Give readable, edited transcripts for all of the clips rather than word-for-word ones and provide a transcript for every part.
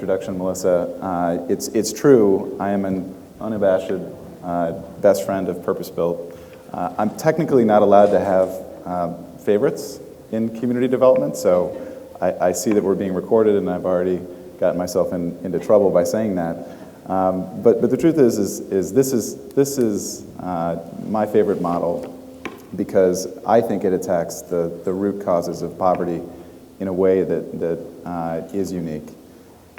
introduction, Melissa. It's true. I am an unabashed best friend of purpose-built. I'm technically not allowed to have favorites in community development, so I see that we're being recorded, and I've already gotten myself into trouble by saying that. But the truth is this is my favorite model, because I think it attacks the root causes of poverty in a way that is unique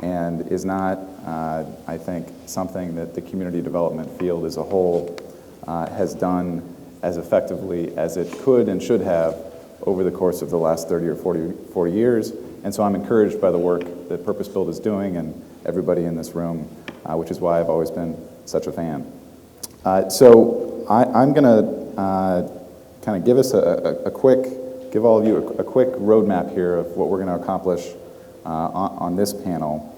and is not, I think, something that the community development field as a whole has done as effectively as it could and should have over the course of the last 30 or 40 years. And so I'm encouraged by the work that Purpose Built is doing and everybody in this room, which is why I've always been such a fan. So I'm going to kind of give us give all of you a quick roadmap here of what we're going to accomplish on this panel.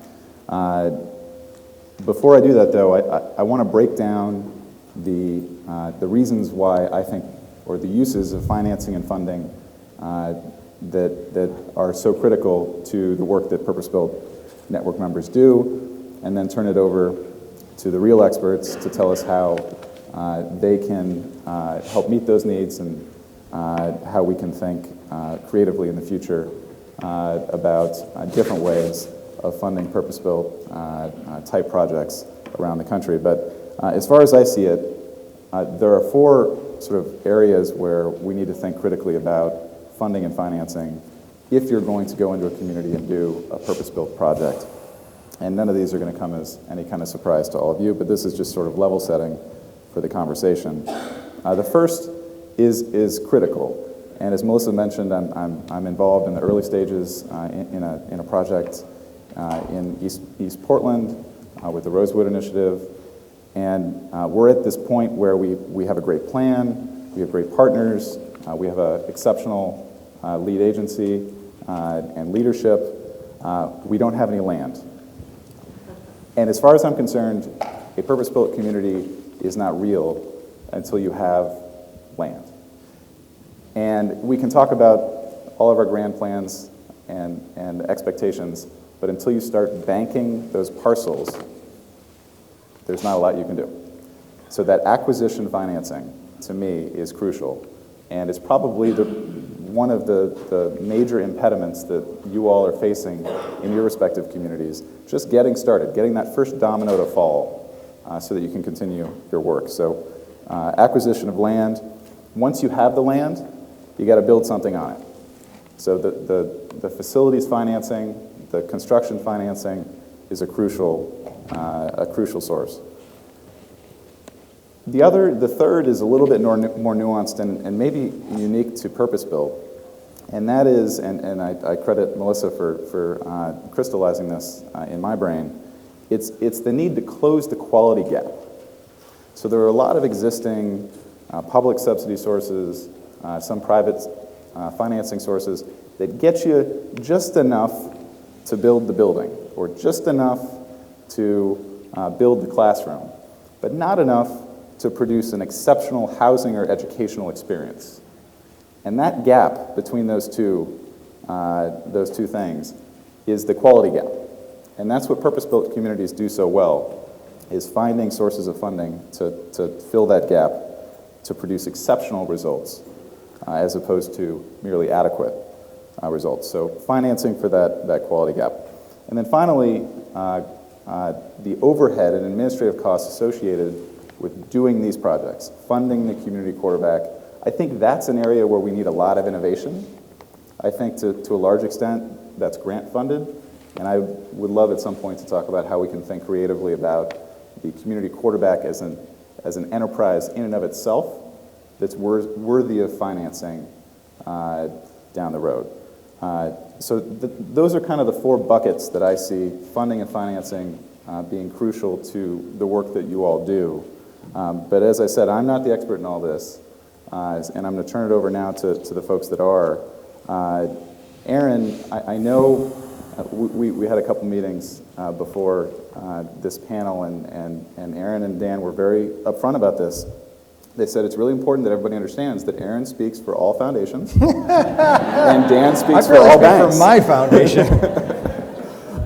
Before I do that, though, I want to break down the reasons why I think, or the uses of financing and funding that are so critical to the work that Purpose-Built Network members do, and then turn it over to the real experts to tell us how they can help meet those needs and how we can think creatively in the future about different ways of funding purpose-built type projects around the country. But as far as I see it, there are four sort of areas where we need to think critically about funding and financing if you're going to go into a community and do a purpose-built project. And none of these are going to come as any kind of surprise to all of you, but this is just sort of level setting for the conversation. The first is critical. And as Melissa mentioned, I'm involved in the early stages in a project in East Portland with the Rosewood Initiative. And we're at this point where we have a great plan, we have great partners, we have an exceptional lead agency and leadership. We don't have any land. And as far as I'm concerned, a purpose-built community is not real until you have land. And we can talk about all of our grand plans and expectations, but until you start banking those parcels, there's not a lot you can do. So that acquisition financing, to me, is crucial. And it's probably one of the major impediments that you all are facing in your respective communities. Just getting started, getting that first domino to fall so that you can continue your work. So acquisition of land. Once you have the land, you got to build something on it. So the facilities financing, the construction financing is a crucial source. The third is a little bit more nuanced and maybe unique to purpose-built, and that is, and I credit Melissa for crystallizing this in my brain, it's the need to close the quality gap. So there are a lot of existing public subsidy sources, some private financing sources that get you just enough to build the building, or just enough to build the classroom, but not enough to produce an exceptional housing or educational experience. And that gap between those two things is the quality gap. And that's what purpose-built communities do so well, is finding sources of funding to fill that gap, to produce exceptional results, as opposed to merely adequate results. So financing for that quality gap. And then finally, the overhead and administrative costs associated with doing these projects, funding the community quarterback. I think that's an area where we need a lot of innovation. I think to a large extent that's grant funded, and I would love at some point to talk about how we can think creatively about the community quarterback as an enterprise in and of itself that's worthy of financing down the road. So those are kind of the four buckets that I see funding and financing being crucial to the work that you all do. But as I said, I'm not the expert in all this, and I'm going to turn it over now to the folks that are. Aaron, I know we had a couple meetings before this panel, and Aaron and Dan were very upfront about this. They said it's really important that everybody understands that Aaron speaks for all foundations, and Dan speaks for all banks. For my foundation.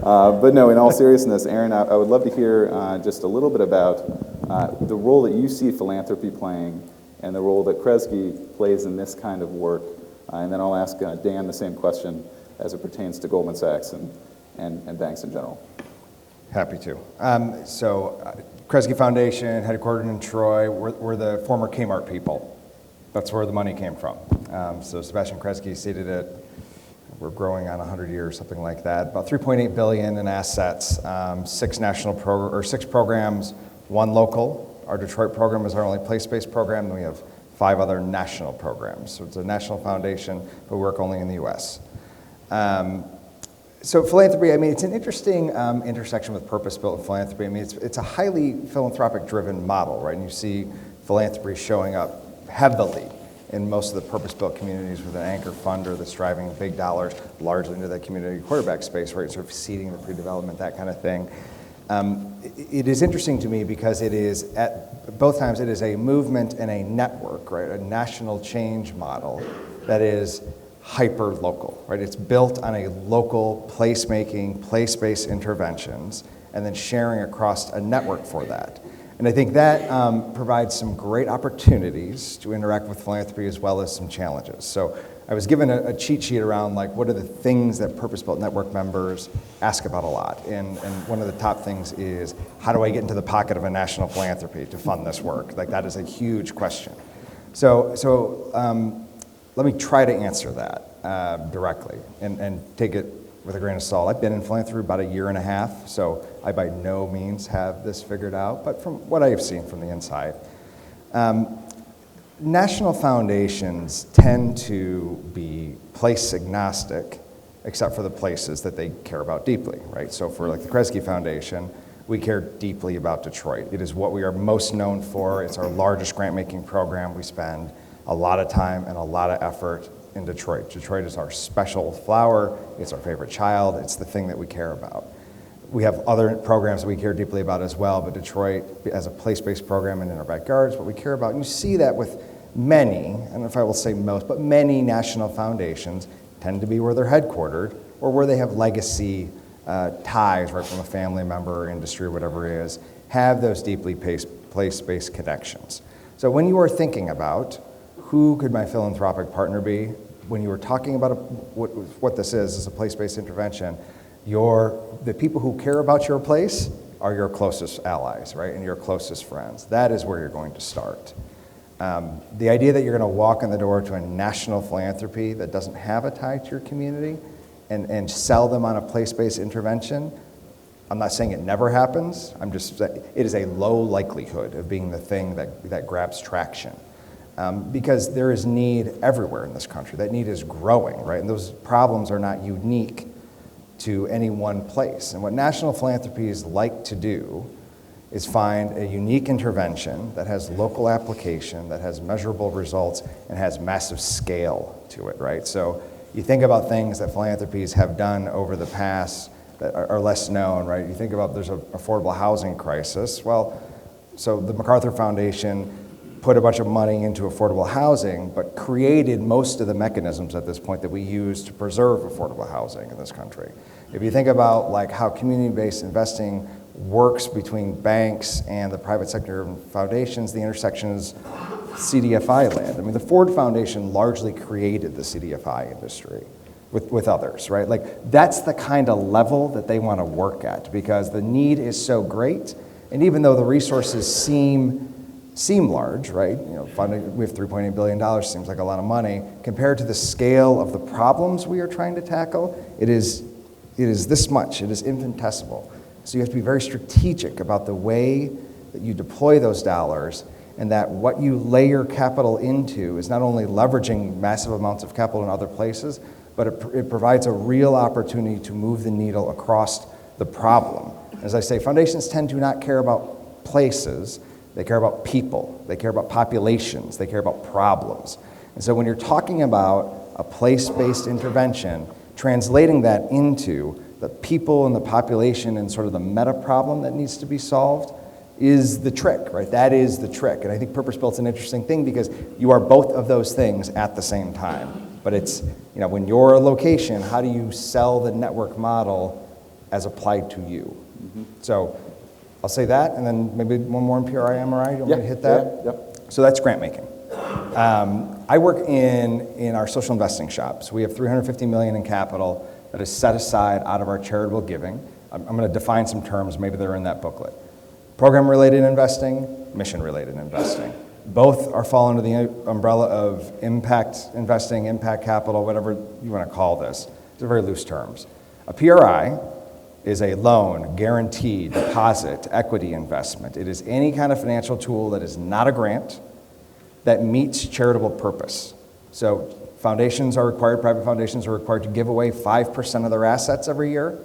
But no, in all seriousness, Aaron, I would love to hear just a little bit about the role that you see philanthropy playing and the role that Kresge plays in this kind of work. And then I'll ask Dan the same question as it pertains to Goldman Sachs and banks in general. Happy to. Kresge Foundation, headquartered in Troy, we're the former Kmart people. That's where the money came from. So Sebastian Kresge seeded it. We're growing on 100 years, something like that. About 3.8 billion in assets, six programs, one local. Our Detroit program is our only place-based program, and we have 5 other national programs. So it's a national foundation, but we work only in the U.S. So philanthropy, I mean, it's an interesting intersection with purpose-built philanthropy. I mean, it's a highly philanthropic-driven model, right? And you see philanthropy showing up heavily in most of the purpose-built communities with an anchor funder that's driving big dollars largely into that community quarterback space, right? Sort of seeding the pre-development, that kind of thing. It is interesting to me because it is, at both times, it is a movement and a network, right? A national change model that is hyper-local, right? It's built on a local place-making, place-based interventions, and then sharing across a network for that. And I think that provides some great opportunities to interact with philanthropy as well as some challenges. So I was given a cheat sheet around like what are the things that purpose-built network members ask about a lot. And one of the top things is, how do I get into the pocket of a national philanthropy to fund this work? Like that is a huge question. So let me try to answer that directly and take it with a grain of salt. I've been in philanthropy about a year and a half, so I by no means have this figured out, but from what I have seen from the inside, national foundations tend to be place agnostic, except for the places that they care about deeply, right? So for like the Kresge Foundation, we care deeply about Detroit. It is what we are most known for. It's our largest grant-making program. We spend a lot of time and a lot of effort in Detroit. Detroit is our special flower. It's our favorite child. It's the thing that we care about. We have other programs that we care deeply about as well, but Detroit as a place-based program and in our backyard is what we care about. And you see that with many, I don't know if I will say most, but many national foundations tend to be where they're headquartered or where they have legacy ties, right, from a family member or industry or whatever it is, have those deeply place-based connections. So when you are thinking about who could my philanthropic partner be, when you were talking about what this is a place-based intervention, the people who care about your place are your closest allies, right, and your closest friends. That is where you're going to start. The idea that you're going to walk in the door to a national philanthropy that doesn't have a tie to your community and sell them on a place-based intervention, I'm not saying it never happens. I'm just saying it is a low likelihood of being the thing that grabs traction. Because there is need everywhere in this country. That need is growing, right? And those problems are not unique to any one place. And what national philanthropies like to do is find a unique intervention that has local application, that has measurable results, and has massive scale to it, right? So you think about things that philanthropies have done over the past that are less known, right? You think about there's an affordable housing crisis. Well, so the MacArthur Foundation put a bunch of money into affordable housing, but created most of the mechanisms at this point that we use to preserve affordable housing in this country. If you think about like how community-based investing works between banks and the private sector foundations, the intersection is CDFI land. I mean, the Ford Foundation largely created the CDFI industry with others, right? Like that's the kind of level that they want to work at because the need is so great, and even though the resources seem large, right? You know, we have $3.8 billion, seems like a lot of money. Compared to the scale of the problems we are trying to tackle, it is this much, it is infinitesimal. So you have to be very strategic about the way that you deploy those dollars and that what you layer capital into is not only leveraging massive amounts of capital in other places, but it provides a real opportunity to move the needle across the problem. As I say, foundations tend to not care about places. They care about people, they care about populations, they care about problems. And so when you're talking about a place-based intervention, translating that into the people and the population and sort of the meta problem that needs to be solved is the trick, right? That is the trick. And I think purpose-built's an interesting thing because you are both of those things at the same time. But it's, you know, when you're a location, how do you sell the network model as applied to you. So I'll say that, and then maybe one more in PRI, MRI. You want me to hit that? Yep. So that's grant making. I work in our social investing shop. So we have $350 million in capital that is set aside out of our charitable giving. I'm going to define some terms, maybe they're in that booklet. Program-related investing, mission-related investing. Both are fall under the umbrella of impact investing, impact capital, whatever you want to call this. These are very loose terms. A PRI is a loan, guarantee, deposit, equity investment. It is any kind of financial tool that is not a grant that meets charitable purpose. So foundations are required, private foundations are required to give away 5% of their assets every year.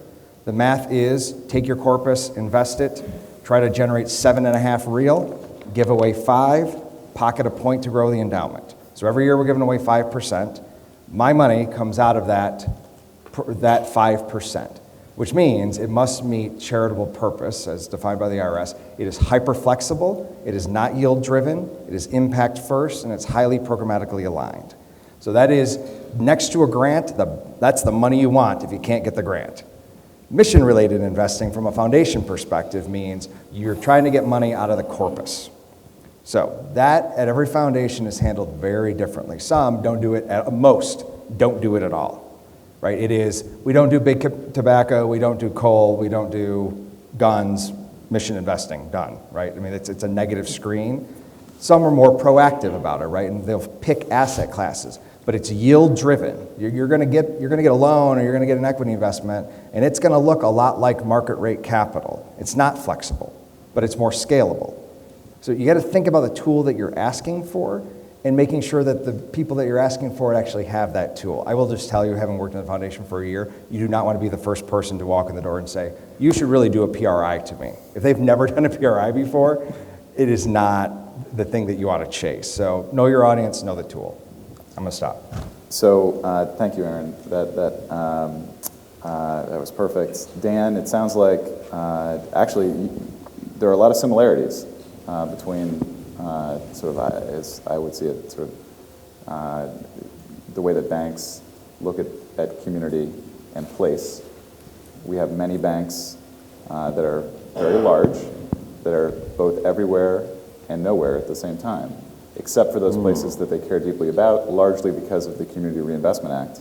The math is take your corpus, invest it, try to generate 7.5 real, give away 5, pocket a point to grow the endowment. So every year we're giving away 5%. My money comes out of that 5%, which means it must meet charitable purpose as defined by the IRS. It is hyper flexible, it is not yield driven, it is impact first, and it's highly programmatically aligned. So that is next to a grant, that's the money you want if you can't get the grant. Mission-related investing from a foundation perspective means you're trying to get money out of the corpus. So that at every foundation is handled very differently. Some don't do it, most don't do it at all, right? It is, we don't do big tobacco, we don't do coal, we don't do guns, mission investing, done, right? I mean, it's a negative screen. Some are more proactive about it, right? And they'll pick asset classes, but it's yield driven. You're gonna get a loan or you're gonna get an equity investment, and it's gonna look a lot like market rate capital. It's not flexible, but it's more scalable. So you gotta think about the tool that you're asking for and making sure that the people that you're asking for it actually have that tool. I will just tell you, having worked in the foundation for a year, you do not want to be the first person to walk in the door and say, you should really do a PRI to me. If they've never done a PRI before, it is not the thing that you ought to chase. So know your audience, know the tool. I'm gonna stop. So thank you, Aaron. That was perfect. Dan, it sounds like actually there are a lot of similarities between sort of, as I would see it, sort of the way that banks look at community and place. We have many banks that are very large, that are both everywhere and nowhere at the same time, except for those places that they care deeply about, largely because of the Community Reinvestment Act,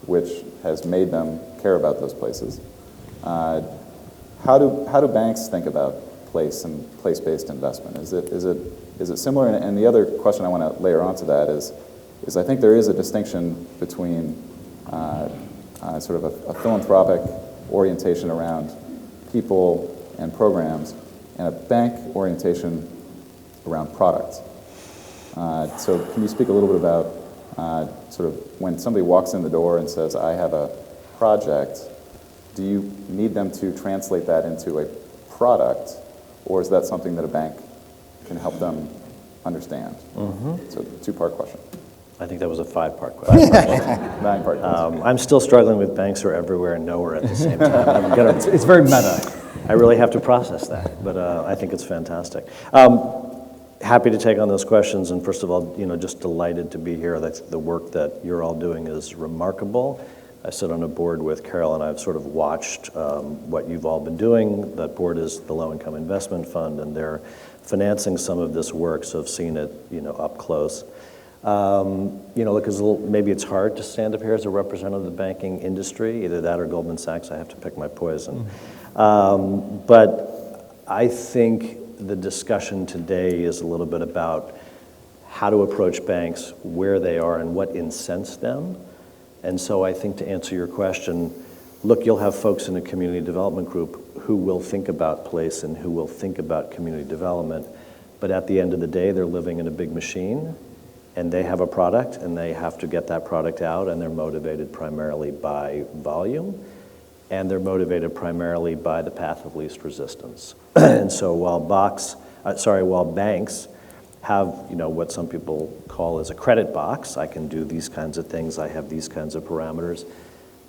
which has made them care about those places. How do banks think about place and place-based investment? Is it similar? And the other question I want to layer onto that is I think there is a distinction between sort of a philanthropic orientation around people and programs and a bank orientation around product. So can you speak a little bit about sort of when somebody walks in the door and says, I have a project, do you need them to translate that into a product, or is that something that a bank can help them understand? So two-part question. I think that was a 5-part question. 9-part question. I'm still struggling with banks are everywhere and nowhere at the same time. It's very meta. I really have to process that, but I think it's fantastic. Happy to take on those questions, and first of all, just delighted to be here. The work that you're all doing is remarkable. I sit on a board with Carol, and I've sort of watched what you've all been doing. That board is the Low Income Investment Fund, and they're financing some of this work, so I've seen it, up close. Look, maybe it's hard to stand up here as a representative of the banking industry, either that or Goldman Sachs. I have to pick my poison. But I think the discussion today is a little bit about how to approach banks, where they are, and what incents them. And so I think to answer your question, look, you'll have folks in a community development group who will think about place and who will think about community development, but at the end of the day, they're living in a big machine, and they have a product, and they have to get that product out, and they're motivated primarily by volume, and they're motivated primarily by the path of least resistance. And so while banks have, what some people call as a credit box, I can do these kinds of things, I have these kinds of parameters,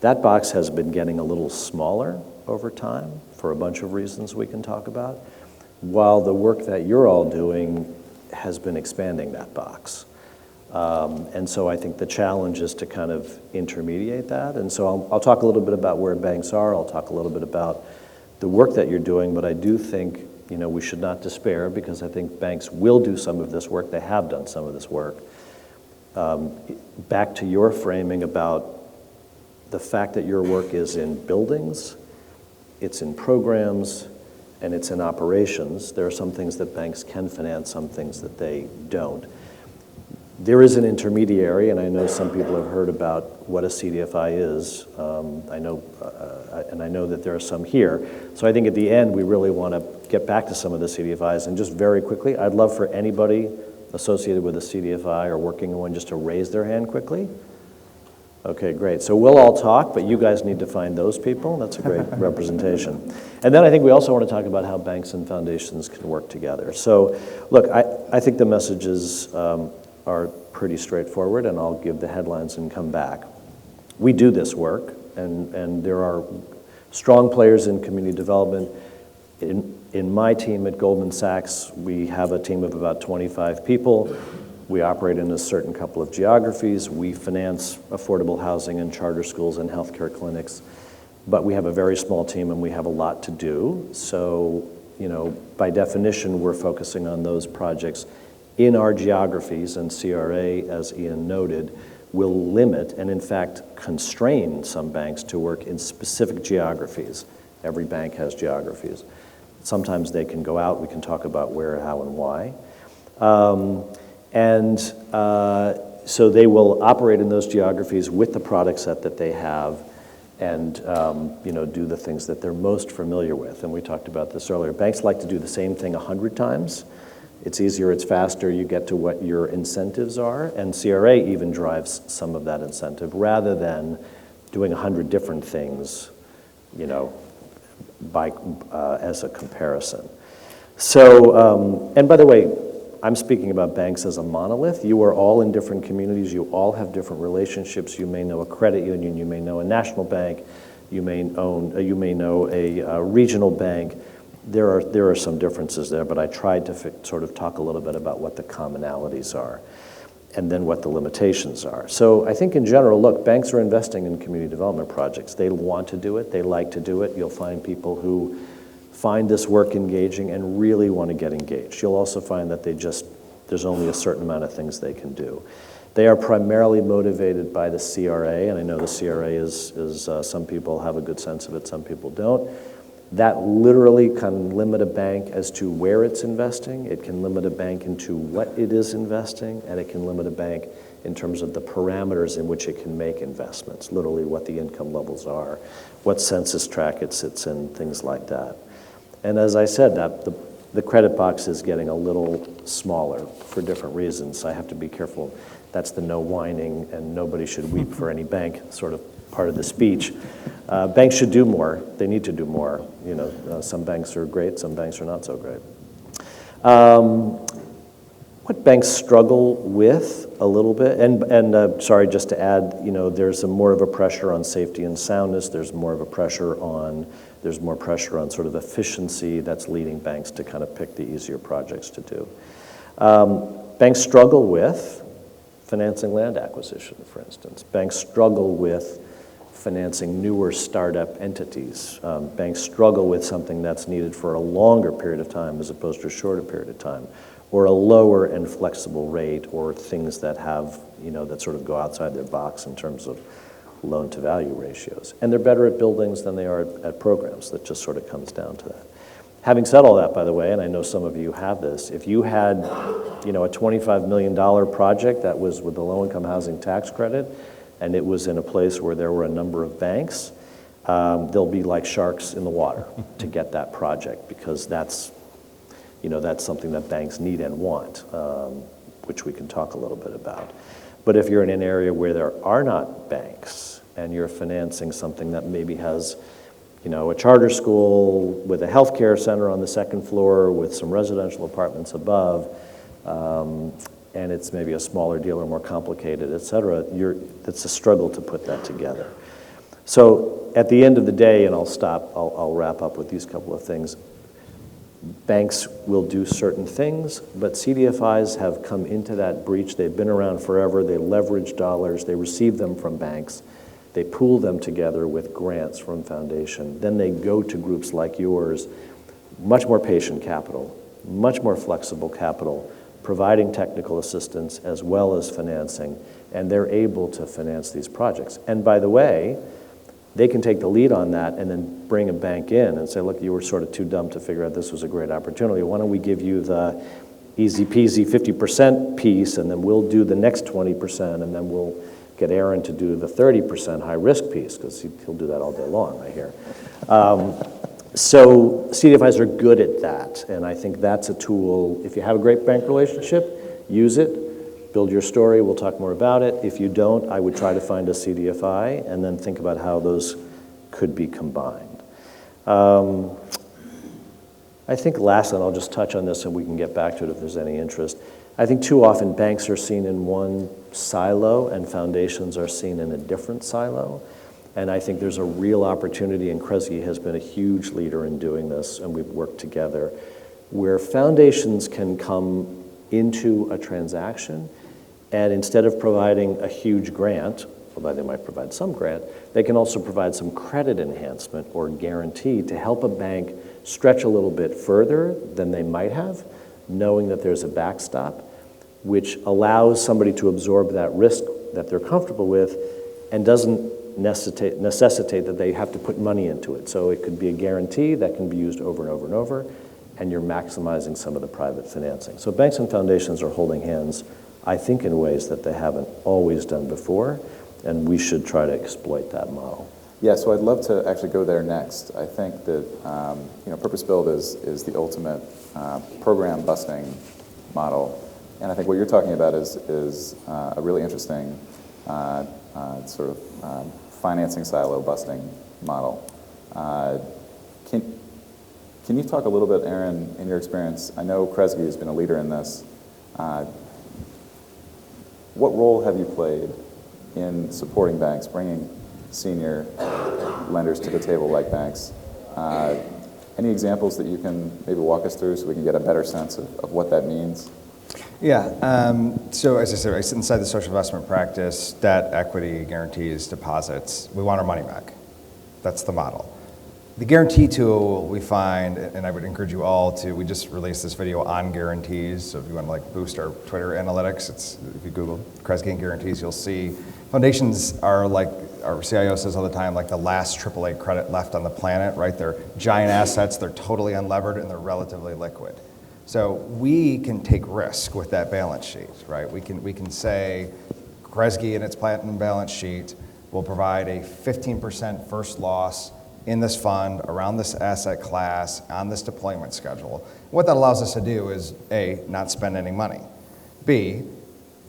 that box has been getting a little smaller over time for a bunch of reasons we can talk about, while the work that you're all doing has been expanding that box. And so I think the challenge is to kind of intermediate that. And so I'll talk a little bit about where banks are. I'll talk a little bit about the work that you're doing, but I do think, we should not despair, because I think banks will do some of this work. They have done some of this work. Back to your framing about the fact that your work is in buildings, it's in programs, and it's in operations. There are some things that banks can finance, some things that they don't. There is an intermediary, and I know some people have heard about what a CDFI is. I know that there are some here. So I think at the end, we really want to get back to some of the CDFIs. And just very quickly, I'd love for anybody associated with a CDFI or working in one just to raise their hand quickly. Okay, great. So we'll all talk, but you guys need to find those people. That's a great representation. And then I think we also want to talk about how banks and foundations can work together. So look, I think the messages are pretty straightforward, and I'll give the headlines and come back. We do this work, and there are strong players in community development. In my team at Goldman Sachs, we have a team of about 25 people. We operate in a certain couple of geographies. We finance affordable housing and charter schools and healthcare clinics. But we have a very small team, and we have a lot to do. So, by definition, we're focusing on those projects in our geographies, and CRA, as Ian noted, will limit and in fact constrain some banks to work in specific geographies. Every bank has geographies. Sometimes they can go out. We can talk about where, how, and why. So they will operate in those geographies with the product set that they have, and do the things that they're most familiar with. And we talked about this earlier. Banks like to do the same thing 100 times. It's easier, it's faster, you get to what your incentives are, and CRA even drives some of that incentive, rather than doing 100 different things, as a comparison. So, and by the way, I'm speaking about banks as a monolith. You are all in different communities, you all have different relationships. You may know a credit union, you may know a national bank, you may know a regional bank. There are some differences there, but I tried to sort of talk a little bit about what the commonalities are and then what the limitations are. So I think in general, look, banks are investing in community development projects. They want to do it, they like to do it. You'll find people who find this work engaging and really want to get engaged. You'll also find that there's only a certain amount of things they can do. They are primarily motivated by the CRA, and I know the CRA is some people have a good sense of it, some people don't. That literally can limit a bank as to where it's investing. It can limit a bank into what it is investing, and it can limit a bank in terms of the parameters in which it can make investments, literally what the income levels are, what census tract it sits in, things like that. And as I said, that the credit box is getting a little smaller for different reasons. I have to be careful. That's the no whining and nobody should weep for any bank sort of part of the speech. Banks should do more. They need to do more. Some banks are great, some banks are not so great. What banks struggle with a little bit, and sorry, just to add, there's more of a pressure on safety and soundness. There's more pressure on sort of efficiency that's leading banks to kind of pick the easier projects to do. Banks struggle with financing land acquisition, for instance. Banks struggle with financing newer startup entities. Banks struggle with something that's needed for a longer period of time as opposed to a shorter period of time, or a lower and flexible rate, or things that have, that sort of go outside their box in terms of loan to value ratios. And they're better at buildings than they are at programs. That just sort of comes down to that. Having said all that, by the way, and I know some of you have this, if you had, a $25 million project that was with the low-income housing tax credit, and it was in a place where there were a number of banks, they'll be like sharks in the water to get that project, because that's something that banks need and want, which we can talk a little bit about. But if you're in an area where there are not banks, and you're financing something that maybe has, a charter school with a healthcare center on the second floor with some residential apartments above, and it's maybe a smaller deal or more complicated, et cetera, it's a struggle to put that together. So at the end of the day, and I'll wrap up with these couple of things, banks will do certain things, but CDFIs have come into that breach. They've been around forever. They leverage dollars. They receive them from banks. They pool them together with grants from foundation. Then they go to groups like yours, much more patient capital, much more flexible capital, providing technical assistance as well as financing, and they're able to finance these projects. And by the way, they can take the lead on that and then bring a bank in and say, look, you were sort of too dumb to figure out this was a great opportunity. Why don't we give you the easy peasy 50% piece, and then we'll do the next 20%, and then we'll get Aaron to do the 30% high risk piece, because he'll do that all day long, I hear. So CDFIs are good at that, and I think that's a tool. If you have a great bank relationship, use it, build your story, we'll talk more about it. If you don't, I would try to find a CDFI and then think about how those could be combined. I think last, and I'll just touch on this and we can get back to it if there's any interest. I think too often banks are seen in one silo and foundations are seen in a different silo. And I think there's a real opportunity, and Kresge has been a huge leader in doing this, and we've worked together, where foundations can come into a transaction, and instead of providing a huge grant, although they might provide some grant, they can also provide some credit enhancement or guarantee to help a bank stretch a little bit further than they might have, knowing that there's a backstop, which allows somebody to absorb that risk that they're comfortable with and doesn't necessitate that they have to put money into it. So it could be a guarantee that can be used over and over and over, and you're maximizing some of the private financing. So banks and foundations are holding hands, I think, in ways that they haven't always done before, and we should try to exploit that model. Yeah, so I'd love to actually go there next. I think that purpose-built is the ultimate program busting model, and I think what you're talking about is a really interesting sort of financing silo busting model. Can you talk a little bit, Aaron, in your experience? I know Kresge has been a leader in this. What role have you played in supporting banks, bringing senior lenders to the table like banks? Any examples that you can maybe walk us through so we can get a better sense of what that means? Yeah, so as I said, I sit inside the social investment practice, debt, equity, guarantees, deposits. We want our money back. That's the model. The guarantee tool we find, and I would encourage you all to, we just released this video on guarantees, so if you want to boost our Twitter analytics, if you Google Kresge and guarantees, you'll see foundations are like, our CIO says all the time, like the last AAA credit left on the planet, right? They're giant assets, they're totally unlevered, and they're relatively liquid. So we can take risk with that balance sheet, right? We can say Kresge and its platinum balance sheet will provide a 15% first loss in this fund around this asset class on this deployment schedule. What that allows us to do is A, not spend any money. B,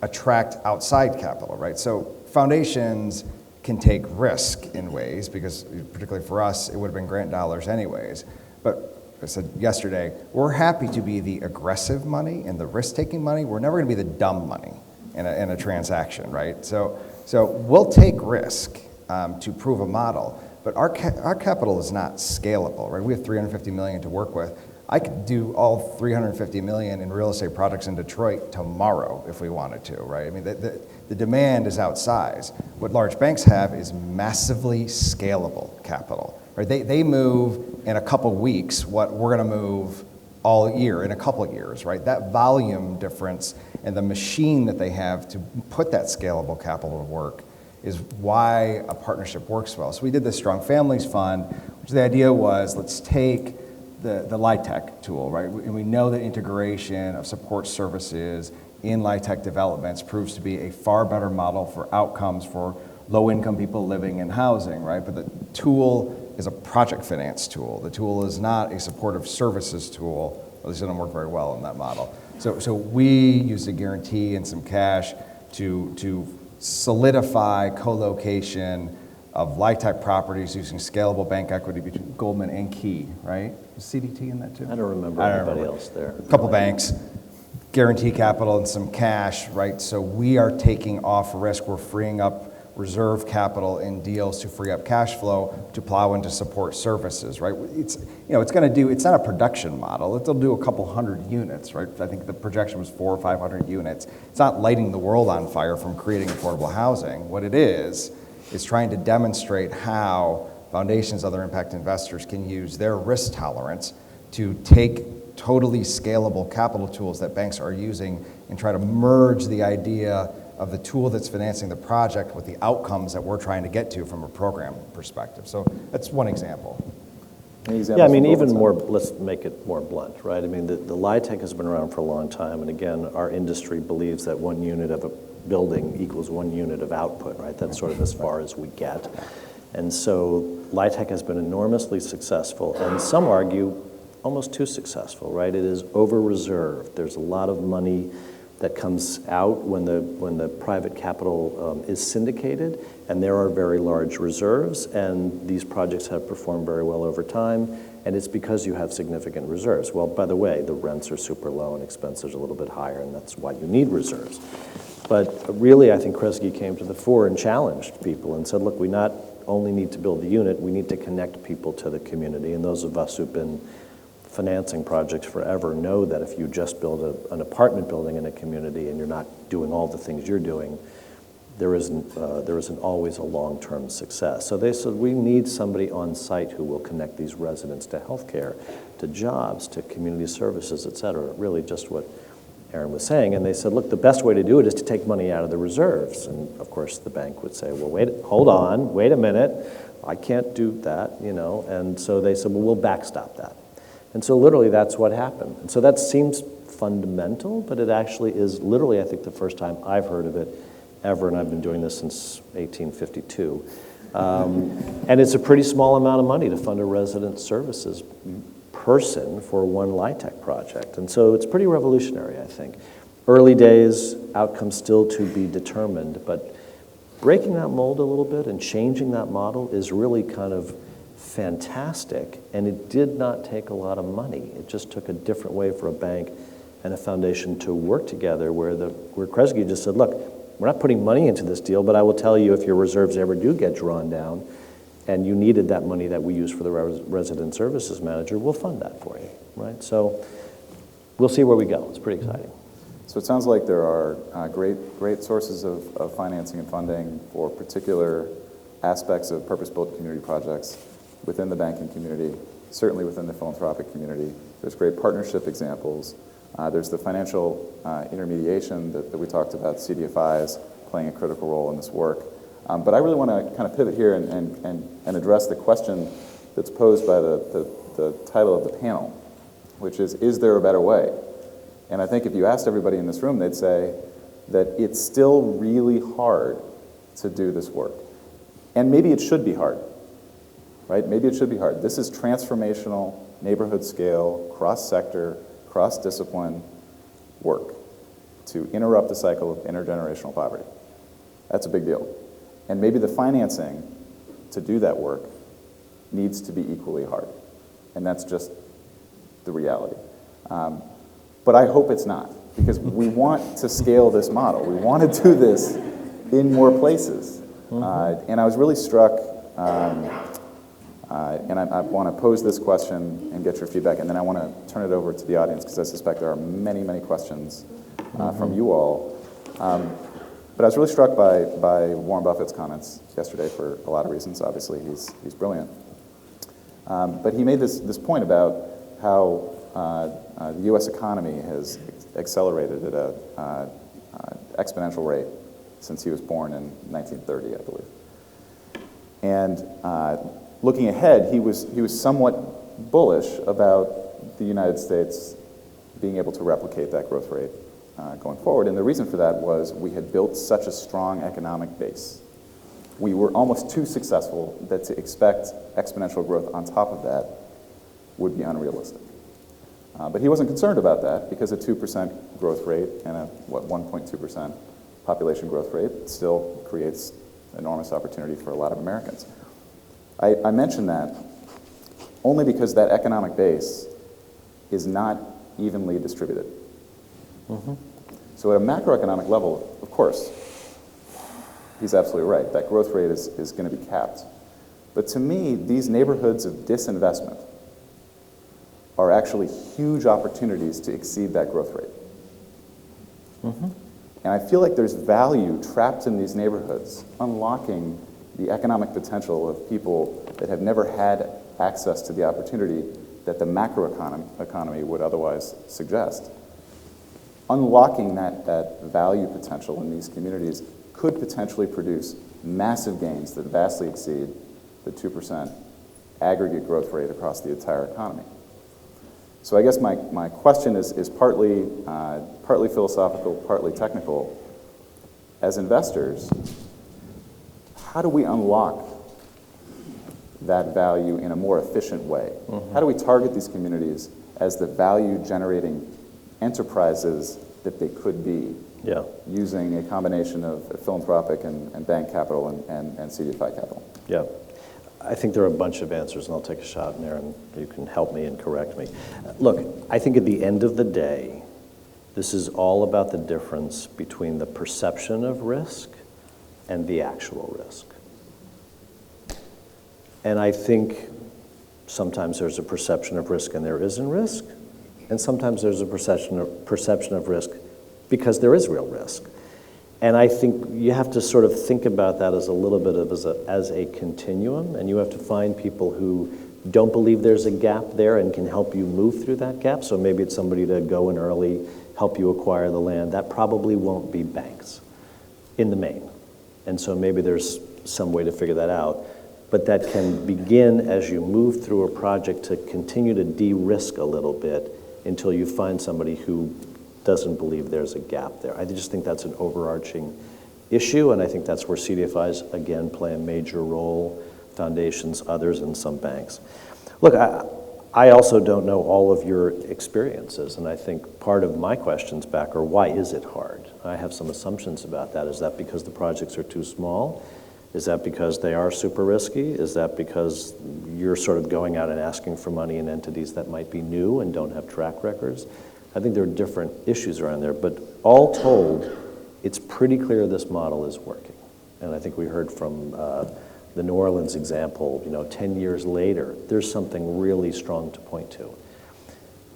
attract outside capital, right? So foundations can take risk in ways, because particularly for us, it would have been grant dollars anyways. But I said yesterday, we're happy to be the aggressive money and the risk-taking money. We're never going to be the dumb money in a transaction, right? So we'll take risk to prove a model, but our capital is not scalable, right? We have $350 million to work with. I could do all $350 million in real estate projects in Detroit tomorrow if we wanted to, right? I mean, the demand is outsized. What large banks have is massively scalable capital. Right? They move in a couple weeks what we're going to move all year in a couple of years, right? That volume difference and the machine that they have to put that scalable capital to work is why a partnership works well. So we did the Strong Families Fund, which the idea was, let's take the LIHTC tool, right? And we know that integration of support services in LIHTC developments proves to be a far better model for outcomes for low-income people living in housing, right? But the tool is a project finance tool. The tool is not a supportive services tool. At least it doesn't work very well in that model. So we use a guarantee and some cash to solidify co-location of LIHTC properties using scalable bank equity between Goldman and Key, right? Is CDT in that too? I don't remember anybody else there. A couple banks, guarantee capital and some cash, right? So we are taking off risk. We're freeing up reserve capital in deals to free up cash flow to plow into support services, right? It's not a production model. It'll do a couple hundred units, right? I think the projection was 400 or 500 units. It's not lighting the world on fire from creating affordable housing. What it is trying to demonstrate how foundations, other impact investors can use their risk tolerance to take totally scalable capital tools that banks are using and try to merge the idea of the tool that's financing the project with the outcomes that we're trying to get to from a program perspective. So that's one example. Yeah, I mean, even more, let's make it more blunt, right? I mean, the LIHTC has been around for a long time, and again, our industry believes that 1 unit of a building equals 1 unit of output, right? That's sort of as far as we get. And so LIHTC has been enormously successful, and some argue almost too successful, right? It is over-reserved. There's a lot of money that comes out when the private capital is syndicated, and there are very large reserves, and these projects have performed very well over time, and it's because you have significant reserves. Well, by the way, the rents are super low and expenses are a little bit higher, and that's why you need reserves. But really, I think Kresge came to the fore and challenged people and said, look, we not only need to build the unit, we need to connect people to the community, and those of us who've been financing projects forever know that if you just build an apartment building in a community and you're not doing all the things you're doing, there isn't always a long-term success. So they said, we need somebody on site who will connect these residents to healthcare, to jobs, to community services, et cetera. Really just what Aaron was saying. And they said, look, the best way to do it is to take money out of the reserves. And of course the bank would say, well, hold on, wait a minute. I can't do that, you know. And so they said, well, we'll backstop that. And so literally that's what happened. And so that seems fundamental, but it actually is literally, I think, the first time I've heard of it ever, and I've been doing this since 1852. And it's a pretty small amount of money to fund a resident services person for one LIHTC project. And so it's pretty revolutionary, I think. Early days, outcomes still to be determined, but breaking that mold a little bit and changing that model is really kind of fantastic, and it did not take a lot of money. It just took a different way for a bank and a foundation to work together where Kresge just said, look, we're not putting money into this deal, but I will tell you if your reserves ever do get drawn down and you needed that money that we use for the resident services manager, we'll fund that for you, right? So we'll see where we go. It's pretty exciting. So it sounds like there are great sources of financing and funding for particular aspects of purpose-built community projects within the banking community, certainly within the philanthropic community. There's great partnership examples. There's the financial intermediation that we talked about, CDFIs playing a critical role in this work. But I really want to kind of pivot here and address the question that's posed by the title of the panel, which is there a better way? And I think if you asked everybody in this room, they'd say that it's still really hard to do this work. And maybe it should be hard. Right? Maybe it should be hard. This is transformational, neighborhood scale, cross-sector, cross-discipline work to interrupt the cycle of intergenerational poverty. That's a big deal. And maybe the financing to do that work needs to be equally hard. And that's just the reality. But I hope it's not, because we want to scale this model. We want to do this in more places. And I was really struck and I want to pose this question and get your feedback, and then I want to turn it over to the audience because I suspect there are many, many questions from you all. But I was really struck by Warren Buffett's comments yesterday for a lot of reasons. Obviously, he's brilliant. But he made this point about how the U.S. economy has accelerated at an exponential rate since he was born in 1930, I believe. And looking ahead, he was somewhat bullish about the United States being able to replicate that growth rate going forward. And the reason for that was we had built such a strong economic base. We were almost too successful that to expect exponential growth on top of that would be unrealistic. But he wasn't concerned about that because a 2% growth rate and a 1.2% population growth rate still creates enormous opportunity for a lot of Americans. I mention that only because that economic base is not evenly distributed. So at a macroeconomic level, of course, he's absolutely right. That growth rate is going to be capped. But to me, these neighborhoods of disinvestment are actually huge opportunities to exceed that growth rate. And I feel like there's value trapped in these neighborhoods, unlocking the economic potential of people that have never had access to the opportunity that the macroeconomy would otherwise suggest. Unlocking that value potential in these communities could potentially produce massive gains that vastly exceed the 2% aggregate growth rate across the entire economy. So I guess my question is partly philosophical, partly technical. As investors, how do we unlock that value in a more efficient way? How do we target these communities as the value-generating enterprises that they could be, using a combination of philanthropic and bank capital and CDFI capital? Yeah. I think there are a bunch of answers, and I'll take a shot in there, and you can help me and correct me. Look, I think at the end of the day, this is all about the difference between the perception of risk and the actual risk. And I think sometimes there's a perception of risk and there isn't risk, and sometimes there's a perception of risk because there is real risk. And I think you have to sort of think about that as a little bit of as a continuum, and you have to find people who don't believe there's a gap there and can help you move through that gap. So maybe it's somebody to go in early, help you acquire the land. That probably won't be banks in the main. And so maybe there's some way to figure that out. But that can begin as you move through a project to continue to de-risk a little bit until you find somebody who doesn't believe there's a gap there. I just think that's an overarching issue, and I think that's where CDFIs, again, play a major role, foundations, others, and some banks. Look, I also don't know all of your experiences, and I think part of my questions back are, why is it hard? I have some assumptions about that. Is that because the projects are too small? Is that because they are super risky? Is that because you're sort of going out and asking for money in entities that might be new and don't have track records? I think there are different issues around there, but all told, it's pretty clear this model is working. And I think we heard from the New Orleans example, 10 years later, there's something really strong to point to.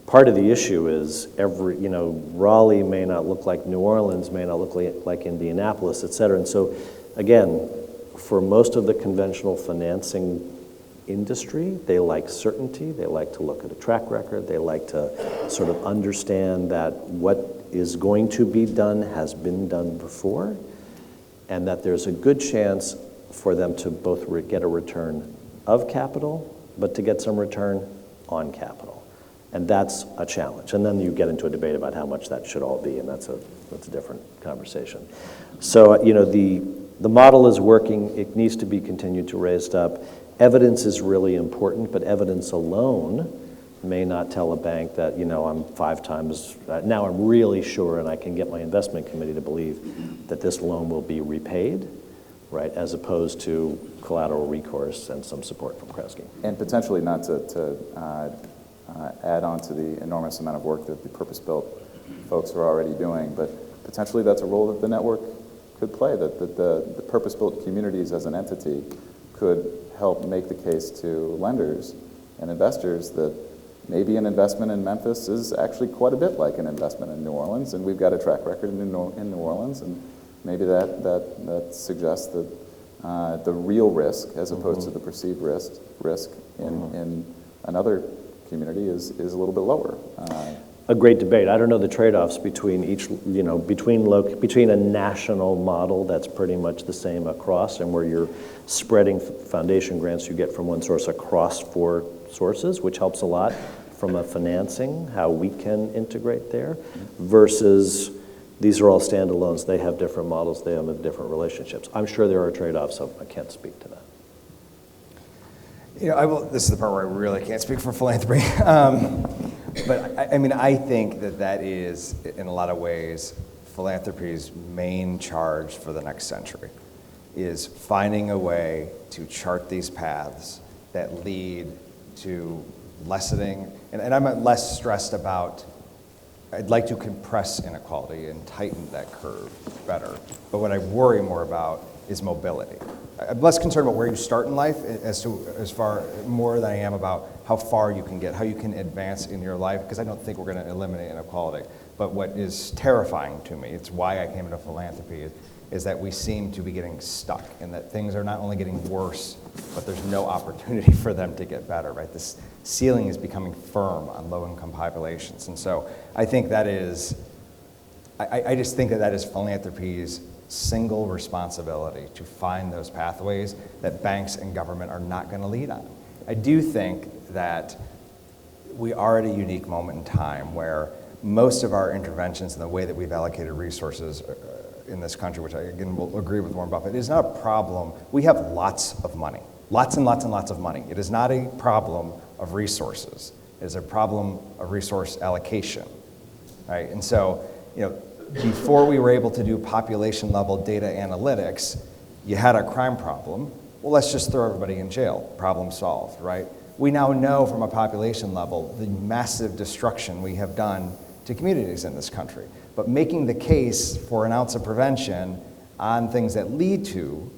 Part of the issue is Raleigh may not look like New Orleans, may not look like Indianapolis, et cetera. And so, again, for most of the conventional financing industry, they like certainty, they like to look at a track record, they like to sort of understand that what is going to be done has been done before, and that there's a good chance for them to both get a return of capital, but to get some return on capital. And that's a challenge. And then you get into a debate about how much that should all be, and that's a different conversation. So, the model is working. It needs to be continued to raised up. Evidence is really important, but evidence alone may not tell a bank that, I'm 5 times, now I'm really sure and I can get my investment committee to believe that this loan will be repaid, right, as opposed to collateral recourse and some support from Kresge. And potentially not to add on to the enormous amount of work that the purpose-built folks are already doing, but potentially that's a role that the network could play, that the purpose-built communities as an entity could help make the case to lenders and investors that maybe an investment in Memphis is actually quite a bit like an investment in New Orleans, and we've got a track record in New Orleans, and maybe that suggests that the real risk, as opposed to the perceived risk in another community is a little bit lower. A great debate. I don't know the trade-offs between between a national model that's pretty much the same across, and where you're spreading foundation grants you get from one source across 4 sources, which helps a lot from a financing, how we can integrate there, versus these are all standalones. They have different models. They have different relationships. I'm sure there are trade-offs, so I can't speak to that. This is the part where I really can't speak for philanthropy. But I think that is, in a lot of ways, philanthropy's main charge for the next century, is finding a way to chart these paths that lead to lessening, and I'm less stressed about, I'd like to compress inequality and tighten that curve better. But what I worry more about is mobility. I'm less concerned about where you start in life as far more than I am about how far you can get, how you can advance in your life, because I don't think we're going to eliminate inequality. But what is terrifying to me, it's why I came into philanthropy, is that we seem to be getting stuck, and that things are not only getting worse, but there's no opportunity for them to get better, right? This ceiling is becoming firm on low-income populations. And so I think that is, I just think that is philanthropy's single responsibility, to find those pathways that banks and government are not going to lead on. I do think that we are at a unique moment in time where most of our interventions and the way that we've allocated resources in this country, which I again will agree with Warren Buffett, is not a problem. We have lots of money, lots and lots and lots of money. It is not a problem of resources. It is a problem of resource allocation, right? And so, before we were able to do population level data analytics, you had a crime problem. Well, let's just throw everybody in jail. Problem solved, right? We now know from a population level the massive destruction we have done to communities in this country. But making the case for an ounce of prevention on things that lead to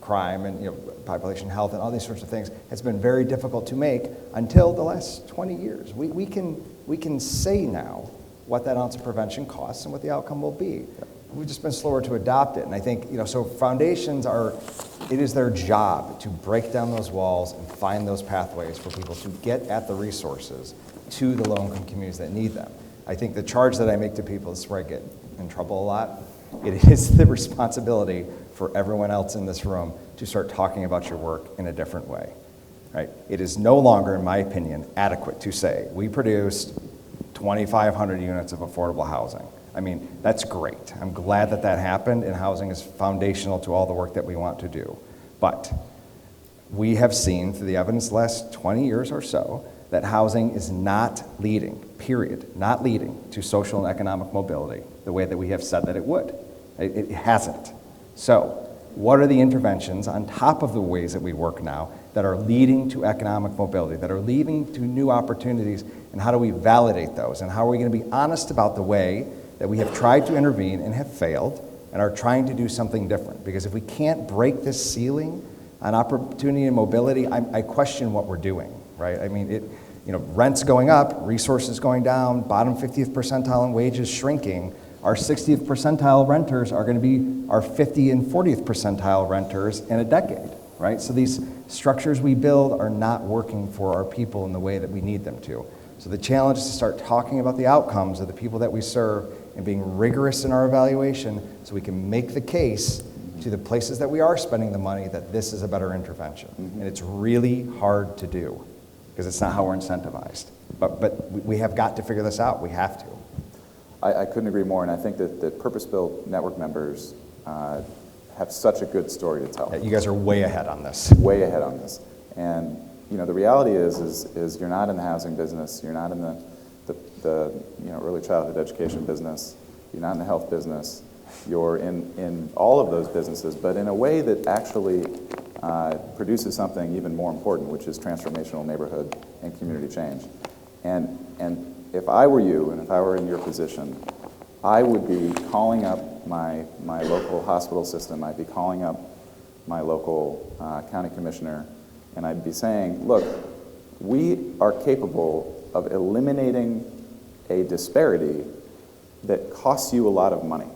crime and population health and all these sorts of things has been very difficult to make until the last 20 years. We can say now what that ounce of prevention costs and what the outcome will be. We've just been slower to adopt it. And I think, so foundations it is their job to break down those walls and find those pathways for people to get at the resources to the low-income communities that need them. I think the charge that I make to people, this is where I get in trouble a lot, it is the responsibility for everyone else in this room to start talking about your work in a different way, right? It is no longer, in my opinion, adequate to say, we produced 2,500 units of affordable housing. I mean, that's great. I'm glad that that happened, and housing is foundational to all the work that we want to do. But we have seen through the evidence the last 20 years or so that housing is not leading, period, not leading to social and economic mobility the way that we have said that it would. It hasn't. So what are the interventions on top of the ways that we work now that are leading to economic mobility, that are leading to new opportunities, and how do we validate those? And how are we going to be honest about the way that we have tried to intervene and have failed and are trying to do something different? Because if we can't break this ceiling on opportunity and mobility, I question what we're doing, right? I mean, rents going up, resources going down, bottom 50th percentile in wages shrinking. Our 60th percentile renters are going to be our 50th and 40th percentile renters in a decade, right? So these structures we build are not working for our people in the way that we need them to. So the challenge is to start talking about the outcomes of the people that we serve and being rigorous in our evaluation so we can make the case to the places that we are spending the money that this is a better intervention. Mm-hmm. And it's really hard to do because it's not how we're incentivized. But we have got to figure this out. We have to. I couldn't agree more, and I think that purpose-built network members have such a good story to tell. You guys are way ahead on this. Way ahead on this. And the reality is you're not in the housing business, you're not in the early childhood education business, you're not in the health business, you're in all of those businesses, but in a way that actually produces something even more important, which is transformational neighborhood and community change. And if I were you, and if I were in your position, I would be calling up my local hospital system, I'd be calling up my local county commissioner, and I'd be saying, look, we are capable of eliminating a disparity that costs you a lot of money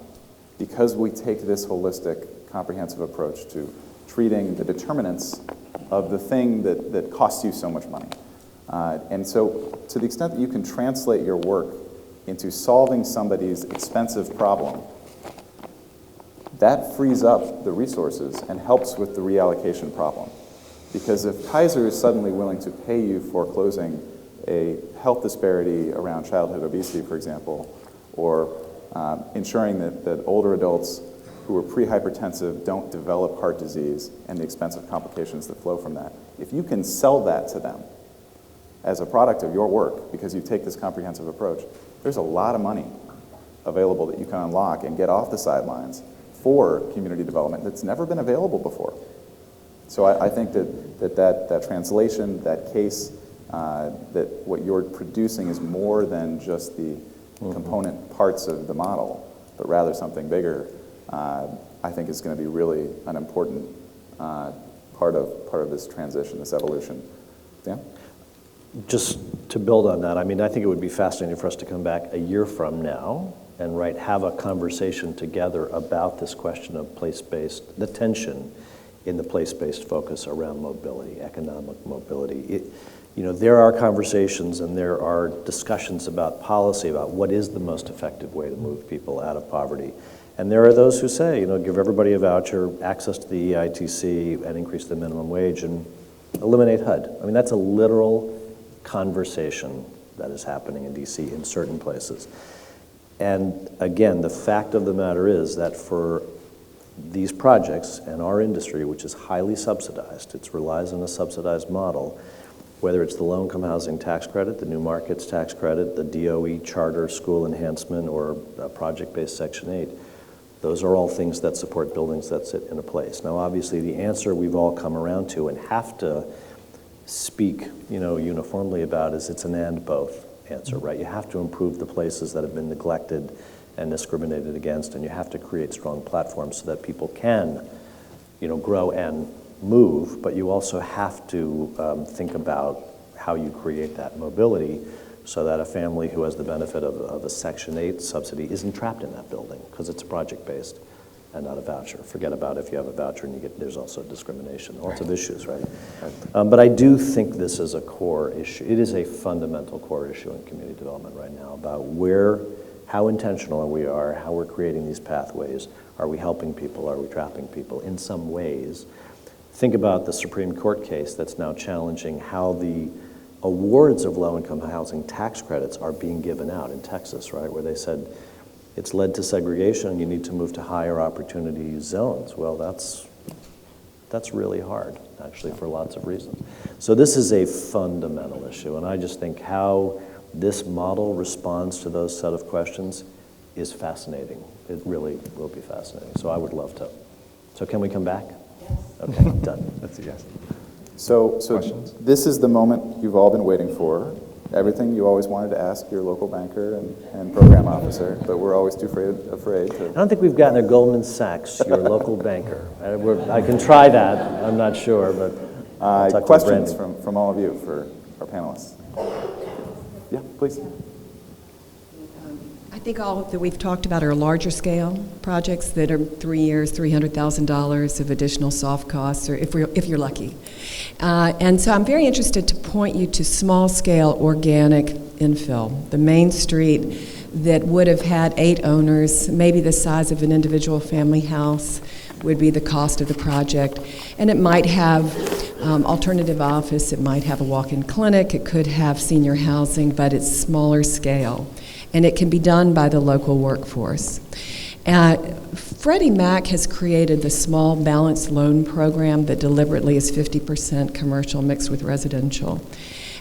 because we take this holistic, comprehensive approach to treating the determinants of the thing that costs you so much money. And so to the extent that you can translate your work into solving somebody's expensive problem, that frees up the resources and helps with the reallocation problem. Because if Kaiser is suddenly willing to pay you for closing a health disparity around childhood obesity, for example, or ensuring that older adults who are pre-hypertensive don't develop heart disease and the expensive complications that flow from that, if you can sell that to them as a product of your work because you take this comprehensive approach, there's a lot of money available that you can unlock and get off the sidelines for community development that's never been available before. So I think that translation, that case, that what you're producing is more than just the component parts of the model, but rather something bigger, I think is going to be really an important part of this transition, this evolution. Dan? Just to build on that, I mean, I think it would be fascinating for us to come back a year from now and have a conversation together about this question of place-based, the tension in the place-based focus around mobility, economic mobility. There are conversations and there are discussions about policy, about what is the most effective way to move people out of poverty. And there are those who say, give everybody a voucher, access to the EITC, and increase the minimum wage, and eliminate HUD. I mean, that's a literal conversation that is happening in DC in certain places. And again, the fact of the matter is that for these projects and our industry, which is highly subsidized, it relies on a subsidized model, whether it's the low-income housing tax credit, the new markets tax credit, the DOE charter school enhancement, or project-based Section 8, those are all things that support buildings that sit in a place. Now, obviously, the answer we've all come around to and have to speak, uniformly about is it's an and both answer, right? You have to improve the places that have been neglected and discriminated against, and you have to create strong platforms so that people can, grow and move, but you also have to think about how you create that mobility so that a family who has the benefit of a Section 8 subsidy isn't trapped in that building because it's project-based and not a voucher. Forget about if you have a voucher and there's also discrimination, lots of issues, right? But I do think this is a core issue. It is a fundamental core issue in community development right now about how intentional we are, how we're creating these pathways. Are we helping people? Are we trapping people? In some ways, think about the Supreme Court case that's now challenging how the awards of low-income housing tax credits are being given out in Texas, right? Where they said it's led to segregation, you need to move to higher opportunity zones. Well, that's really hard, actually, for lots of reasons. So this is a fundamental issue, and I just think how this model responds to those set of questions is fascinating. It really will be fascinating. So I would love to. So can we come back? Yes. Okay, done. That's a yes. So Questions? this is the moment you've all been waiting for. Everything you always wanted to ask your local banker and program officer, but we're always too afraid to. I don't think we've gotten a Goldman Sachs, your local banker. I can try that. I'm not sure, but I'll talk to questions Brandon. from all of you for our panelists. Yeah, please. I think all that we've talked about are larger scale projects that are 3 years, $300,000 of additional soft costs, or if you're lucky. And so I'm very interested to point you to small scale organic infill, the main street that would have had 8 owners, maybe the size of an individual family house would be the cost of the project. And it might have alternative office, it might have a walk-in clinic, it could have senior housing, but it's smaller scale. And it can be done by the local workforce. Freddie Mac has created the small balanced loan program that deliberately is 50% commercial mixed with residential.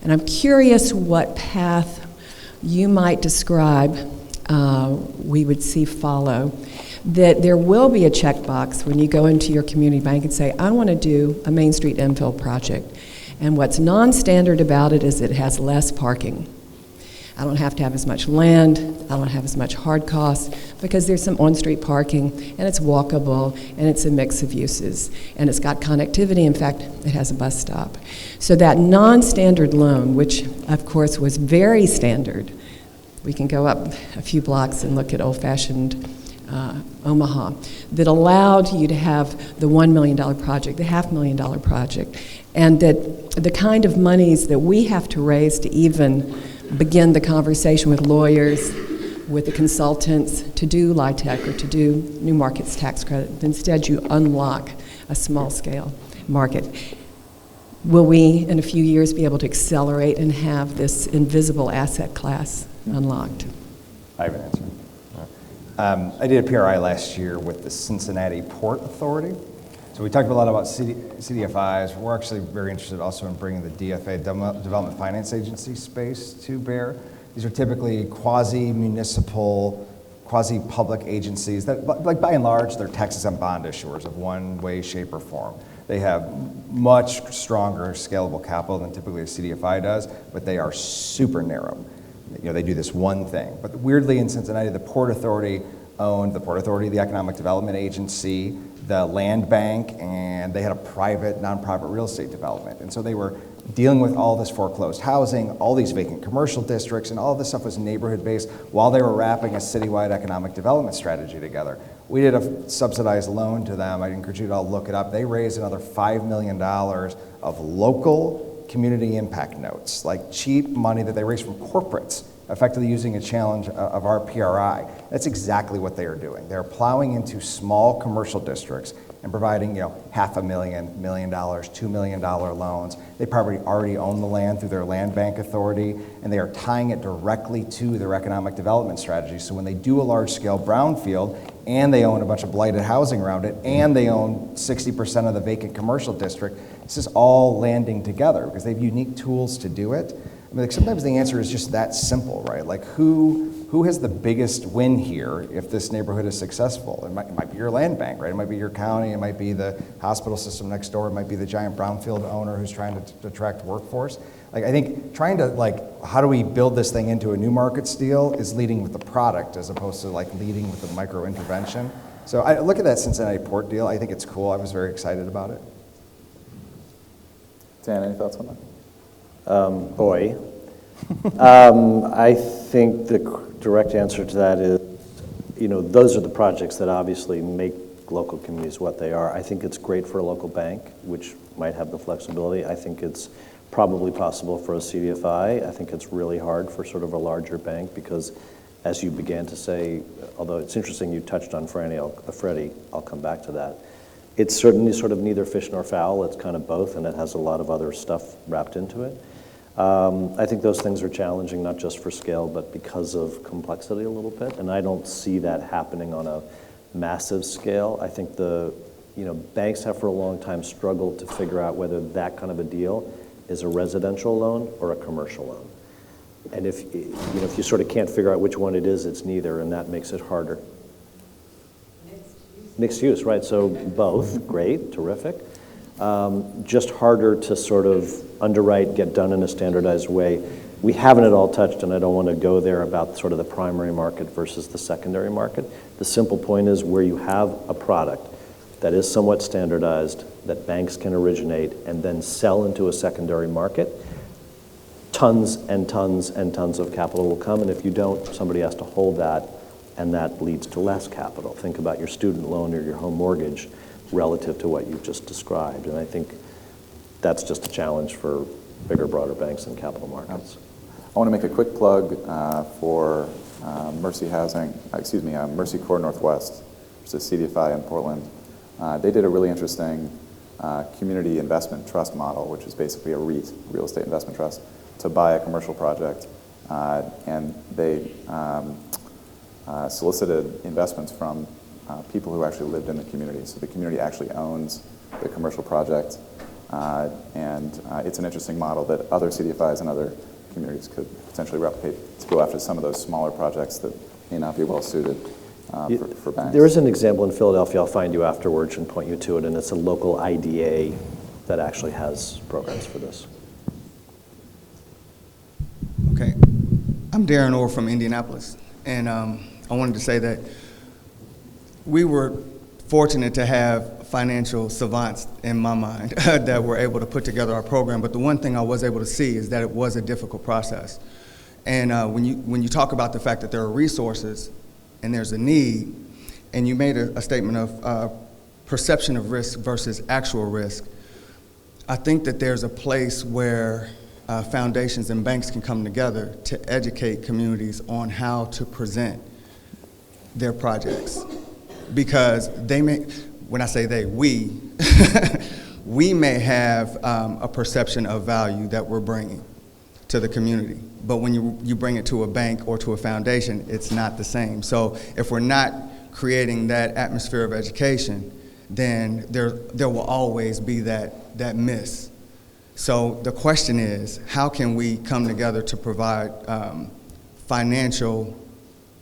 And I'm curious what path you might describe we would see follow. That there will be a checkbox when you go into your community bank and say, I want to do a Main Street infill project. And what's non-standard about it is it has less parking. I don't have to have as much land, I don't have as much hard costs, because there's some on-street parking, and it's walkable, and it's a mix of uses, and it's got connectivity. In fact, it has a bus stop. So that non-standard loan, which of course was very standard, we can go up a few blocks and look at old-fashioned Omaha, that allowed you to have the $1 million project, the $500,000 project, and that the kind of monies that we have to raise to even begin the conversation with lawyers, with the consultants to do LIHTC or to do new markets tax credit. Instead, you unlock a small scale market. Will we, in a few years, be able to accelerate and have this invisible asset class unlocked? I have an answer. I did a PRI last year with the Cincinnati Port Authority. So we talked a lot about CDFIs. We're actually very interested also in bringing the DFA, Development Finance Agency space to bear. These are typically quasi-municipal, quasi-public agencies that, like by and large, they're tax-exempt bond issuers of one way, shape, or form. They have much stronger scalable capital than typically a CDFI does, but they are super narrow. They do this one thing. But weirdly in Cincinnati, the Port Authority owned the Port Authority, the Economic Development Agency, the land bank, and they had a private, nonprofit real estate development. And so they were dealing with all this foreclosed housing, all these vacant commercial districts, and all this stuff was neighborhood-based while they were wrapping a citywide economic development strategy together. We did a subsidized loan to them. I encourage you to all look it up. They raised another $5 million of local community impact notes, like cheap money that they raised from corporates, effectively using a challenge of our PRI. That's exactly what they are doing. They're plowing into small commercial districts and providing, $500,000, $1 million, $2 million loans. They probably already own the land through their land bank authority, and they are tying it directly to their economic development strategy. So when they do a large-scale brownfield, and they own a bunch of blighted housing around it, and they own 60% of the vacant commercial district, this is all landing together because they have unique tools to do it. I mean, sometimes the answer is just that simple, right? Like who has the biggest win here if this neighborhood is successful? It might be your land bank, right? It might be your county, it might be the hospital system next door, it might be the giant brownfield owner who's trying to attract workforce. Like, I think trying to, how do we build this thing into a new markets deal is leading with the product as opposed to leading with the micro intervention. So I look at that Cincinnati Port deal, I think it's cool. I was very excited about it. Dan, any thoughts on that? I think the direct answer to that is, those are the projects that obviously make local communities what they are. I think it's great for a local bank, which might have the flexibility. I think it's probably possible for a CDFI. I think it's really hard for sort of a larger bank because, as you began to say, although it's interesting you touched on Freddie, I'll come back to that. It's certainly sort of neither fish nor fowl. It's kind of both, and it has a lot of other stuff wrapped into it. I think those things are challenging, not just for scale, but because of complexity a little bit, and I don't see that happening on a massive scale. I think banks have for a long time struggled to figure out whether that kind of a deal is a residential loan or a commercial loan. And if you sort of can't figure out which one it is, it's neither, and that makes it harder. Mixed use, right? So both, great, terrific. Just harder to sort of underwrite, get done in a standardized way. We haven't at all touched, and I don't want to go there about sort of the primary market versus the secondary market. The simple point is where you have a product that is somewhat standardized, that banks can originate and then sell into a secondary market, tons and tons and tons of capital will come, and if you don't, somebody has to hold that, and that leads to less capital. Think about your student loan or your home mortgage relative to what you've just described, and I think that's just a challenge for bigger, broader banks and capital markets. I want to make a quick plug for Mercy Corps Northwest, which is a CDFI in Portland. They did a really interesting community investment trust model, which is basically a REIT, real estate investment trust, to buy a commercial project, and they solicited investments from people who actually lived in the community. So the community actually owns the commercial project, and it's an interesting model that other CDFIs and other communities could potentially replicate to go after some of those smaller projects that may not be well suited for banks. There is an example in Philadelphia, I'll find you afterwards and point you to it, and it's a local IDA that actually has programs for this. Okay, I'm Darren Orr from Indianapolis, and I wanted to say that we were fortunate to have financial savants in my mind that were able to put together our program, but the one thing I was able to see is that it was a difficult process. And when you talk about the fact that there are resources and there's a need, and you made a statement of perception of risk versus actual risk, I think that there's a place where foundations and banks can come together to educate communities on how to present their projects. Because they may, when I say they, we, we may have a perception of value that we're bringing to the community. But when you bring it to a bank or to a foundation, it's not the same. So if we're not creating that atmosphere of education, then there will always be that miss. So the question is, how can we come together to provide financial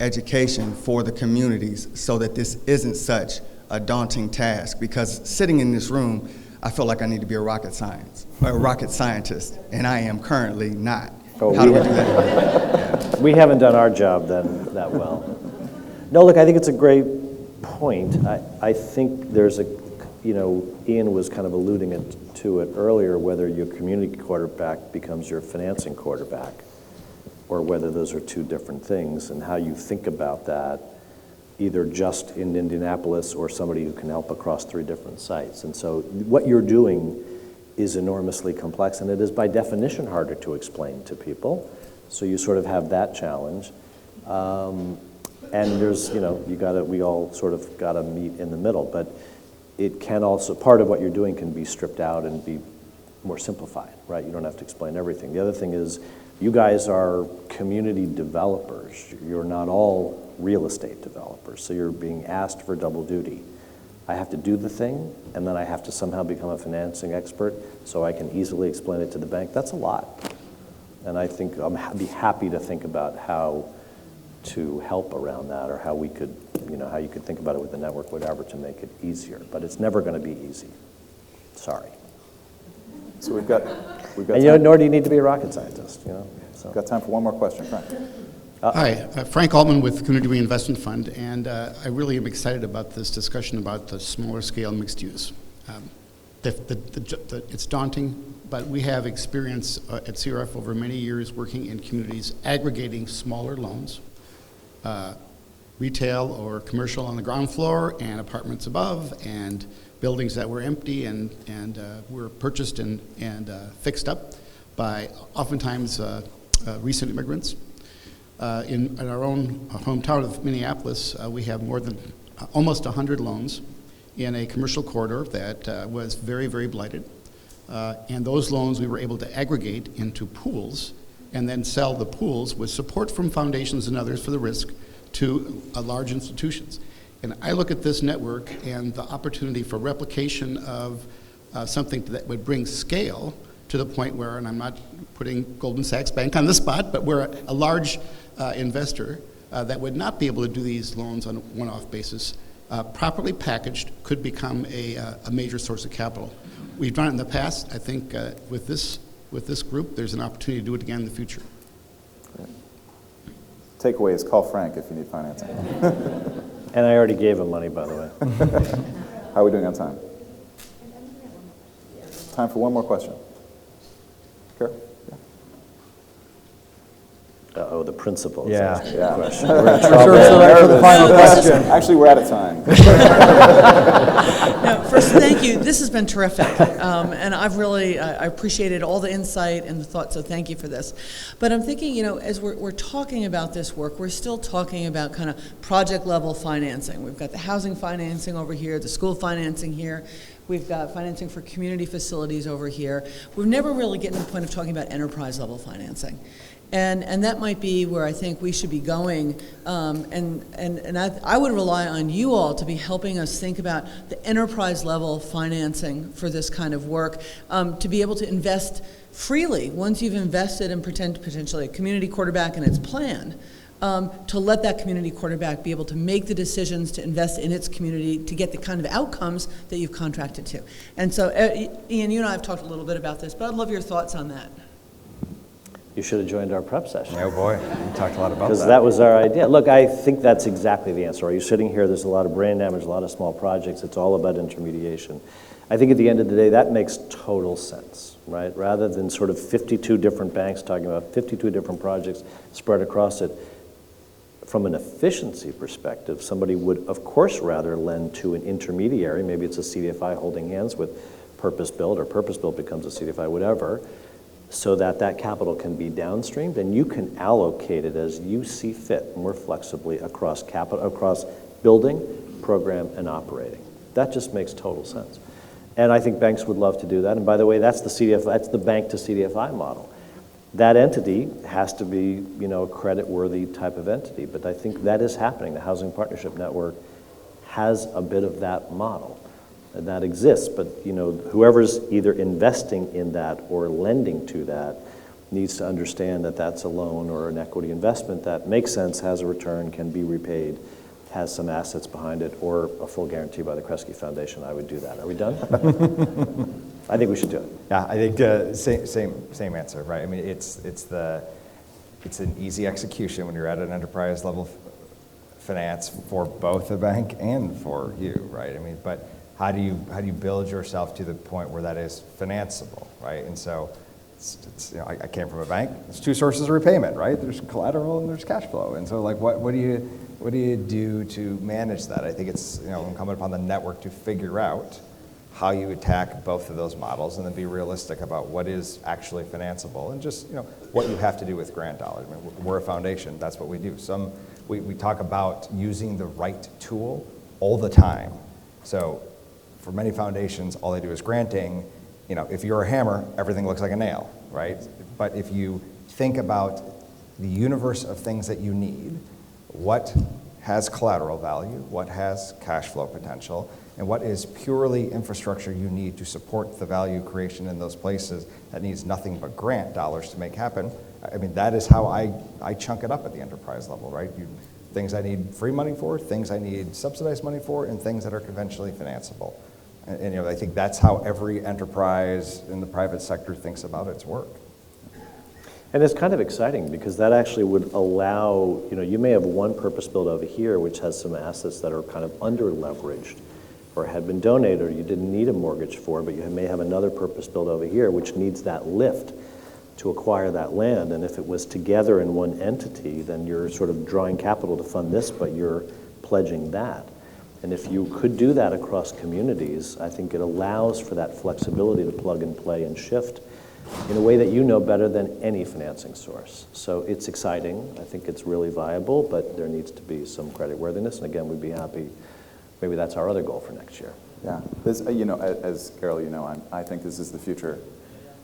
education for the communities so that this isn't such a daunting task? Because sitting in this room, I feel like I need to be a rocket scientist, and I am currently not. How do we do that? We haven't done our job then that well. No, look, I think it's a great point. I think there's Ian was kind of alluding to it earlier, whether your community quarterback becomes your financing quarterback, or whether those are two different things, and how you think about that, either just in Indianapolis or somebody who can help across 3 different sites. And so what you're doing is enormously complex, and it is by definition harder to explain to people. So you sort of have that challenge. And there's, we all sort of gotta meet in the middle, but it can also, part of what you're doing can be stripped out and be more simplified, right? You don't have to explain everything. The other thing is, you guys are community developers. You're not all real estate developers, so you're being asked for double duty. I have to do the thing, and then I have to somehow become a financing expert so I can easily explain it to the bank. That's a lot. And I think I'd be happy to think about how to help around that, or how we could, how you could think about it with the network, whatever, to make it easier. But it's never going to be easy. Sorry. So we've got and nor do you need to be a rocket scientist, So. We've got time for one more question, Frank. Hi, Frank Altman with Community Reinvestment Fund, and I really am excited about this discussion about the smaller scale mixed use. It's daunting, but we have experience at CRF over many years working in communities aggregating smaller loans, retail or commercial on the ground floor and apartments above, and buildings that were empty and were purchased and fixed up by oftentimes recent immigrants. In our own hometown of Minneapolis, we have more than almost 100 loans in a commercial corridor that was very, very blighted. And those loans we were able to aggregate into pools and then sell the pools with support from foundations and others for the risk to large institutions. And I look at this network and the opportunity for replication of something that would bring scale to the point where, and I'm not putting Goldman Sachs Bank on the spot, but we're a large investor that would not be able to do these loans on a one-off basis, properly packaged, could become a major source of capital. We've done it in the past. I think with this group, there's an opportunity to do it again in the future. Takeaway is call Frank if you need financing. And I already gave him money, by the way. How are we doing on time? Time for one more question. Sure. Uh-oh, the principal is Yeah. asking Yeah. a question. We're in Sure, trouble. so ready for the final question. Actually, we're out of time. No, first, thank you. This has been terrific. And I've really, I appreciated all the insight and the thought, so thank you for this. But I'm thinking, as we're talking about this work, we're still talking about kind of project level financing. We've got the housing financing over here, the school financing here. We've got financing for community facilities over here. We've never really gotten to the point of talking about enterprise level financing. And that might be where I think we should be going, and I would rely on you all to be helping us think about the enterprise level financing for this kind of work, to be able to invest freely once you've invested in potentially a community quarterback and its plan, to let that community quarterback be able to make the decisions to invest in its community to get the kind of outcomes that you've contracted to. And so, Ian, you and I have talked a little bit about this, but I'd love your thoughts on that. You should have joined our prep session. Oh boy, we talked a lot about Because that. that was our idea. Look, I think that's exactly the answer. Are you sitting here, there's a lot of brain damage, a lot of small projects, it's all about intermediation. I think at the end of the day, that makes total sense, right? Rather than sort of 52 different banks talking about 52 different projects spread across it, from an efficiency perspective, somebody would, of course, rather lend to an intermediary. Maybe it's a CDFI holding hands with purpose-built, or purpose-built becomes a CDFI, whatever, so that that capital can be downstreamed, and you can allocate it as you see fit, more flexibly across capital, across building, program, and operating. That just makes total sense. And I think banks would love to do that. And by the way, that's the CDFI, that's the bank to CDFI model. That entity has to be, a credit-worthy type of entity, but I think that is happening. The Housing Partnership Network has a bit of that model. And that exists, but whoever's either investing in that or lending to that needs to understand that that's a loan or an equity investment that makes sense, has a return, can be repaid, has some assets behind it, or a full guarantee by the Kresge Foundation. I would do that. Are we done? I think we should do it. Yeah, I think same answer, right? I mean, it's an easy execution when you're at an enterprise level finance for both the bank and for you, right? I mean, but how do you build yourself to the point where that is financeable, right? And so, I came from a bank. There's two sources of repayment, right? There's collateral and there's cash flow. And so, like, what do you do to manage that? I think it's incumbent upon the network to figure out how you attack both of those models, and then be realistic about what is actually financeable, and just what you have to do with grant dollars. I mean, we're a foundation. That's what we do. We talk about using the right tool all the time. So for many foundations, all they do is granting. If you're a hammer, everything looks like a nail, right? But if you think about the universe of things that you need, what has collateral value, what has cash flow potential, and what is purely infrastructure you need to support the value creation in those places that needs nothing but grant dollars to make happen. I mean, that is how I chunk it up at the enterprise level, right? Things I need free money for, things I need subsidized money for, and things that are conventionally financeable. And I think that's how every enterprise in the private sector thinks about its work. And it's kind of exciting because that actually would allow, you may have one purpose built over here which has some assets that are kind of under leveraged or had been donated or you didn't need a mortgage for, but you may have another purpose built over here which needs that lift to acquire that land. And if it was together in one entity, then you're sort of drawing capital to fund this, but you're pledging that. And if you could do that across communities, I think it allows for that flexibility to plug and play and shift in a way that you know better than any financing source. So it's exciting. I think it's really viable, but there needs to be some creditworthiness. And again, we'd be happy. Maybe that's our other goal for next year. Yeah, this, as Carol, I think this is the future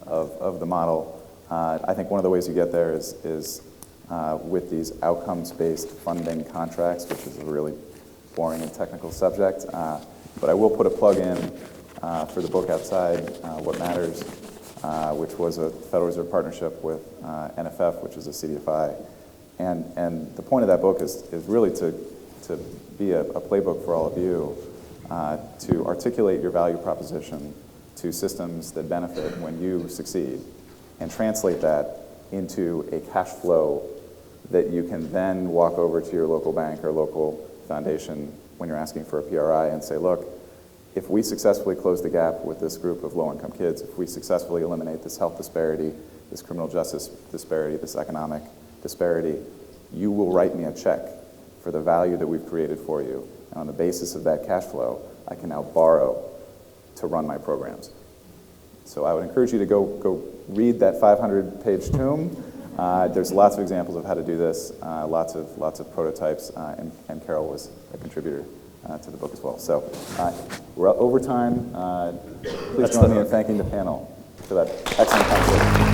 of the model. I think one of the ways you get there is with these outcomes-based funding contracts, which is a really boring and technical subject. But I will put a plug in for the book outside, What Matters, which was a Federal Reserve partnership with NFF, which is a CDFI. And the point of that book is really to be a playbook for all of you to articulate your value proposition to systems that benefit when you succeed and translate that into a cash flow that you can then walk over to your local bank or local foundation when you're asking for a PRI and say, look, if we successfully close the gap with this group of low-income kids, if we successfully eliminate this health disparity, this criminal justice disparity, this economic disparity, you will write me a check for the value that we've created for you. And on the basis of that cash flow, I can now borrow to run my programs. So I would encourage you to go read that 500-page tome. There's lots of examples of how to do this, lots of prototypes, and Carol was a contributor to the book as well. So we're over time. Please join me in thanking the panel for that excellent conversation.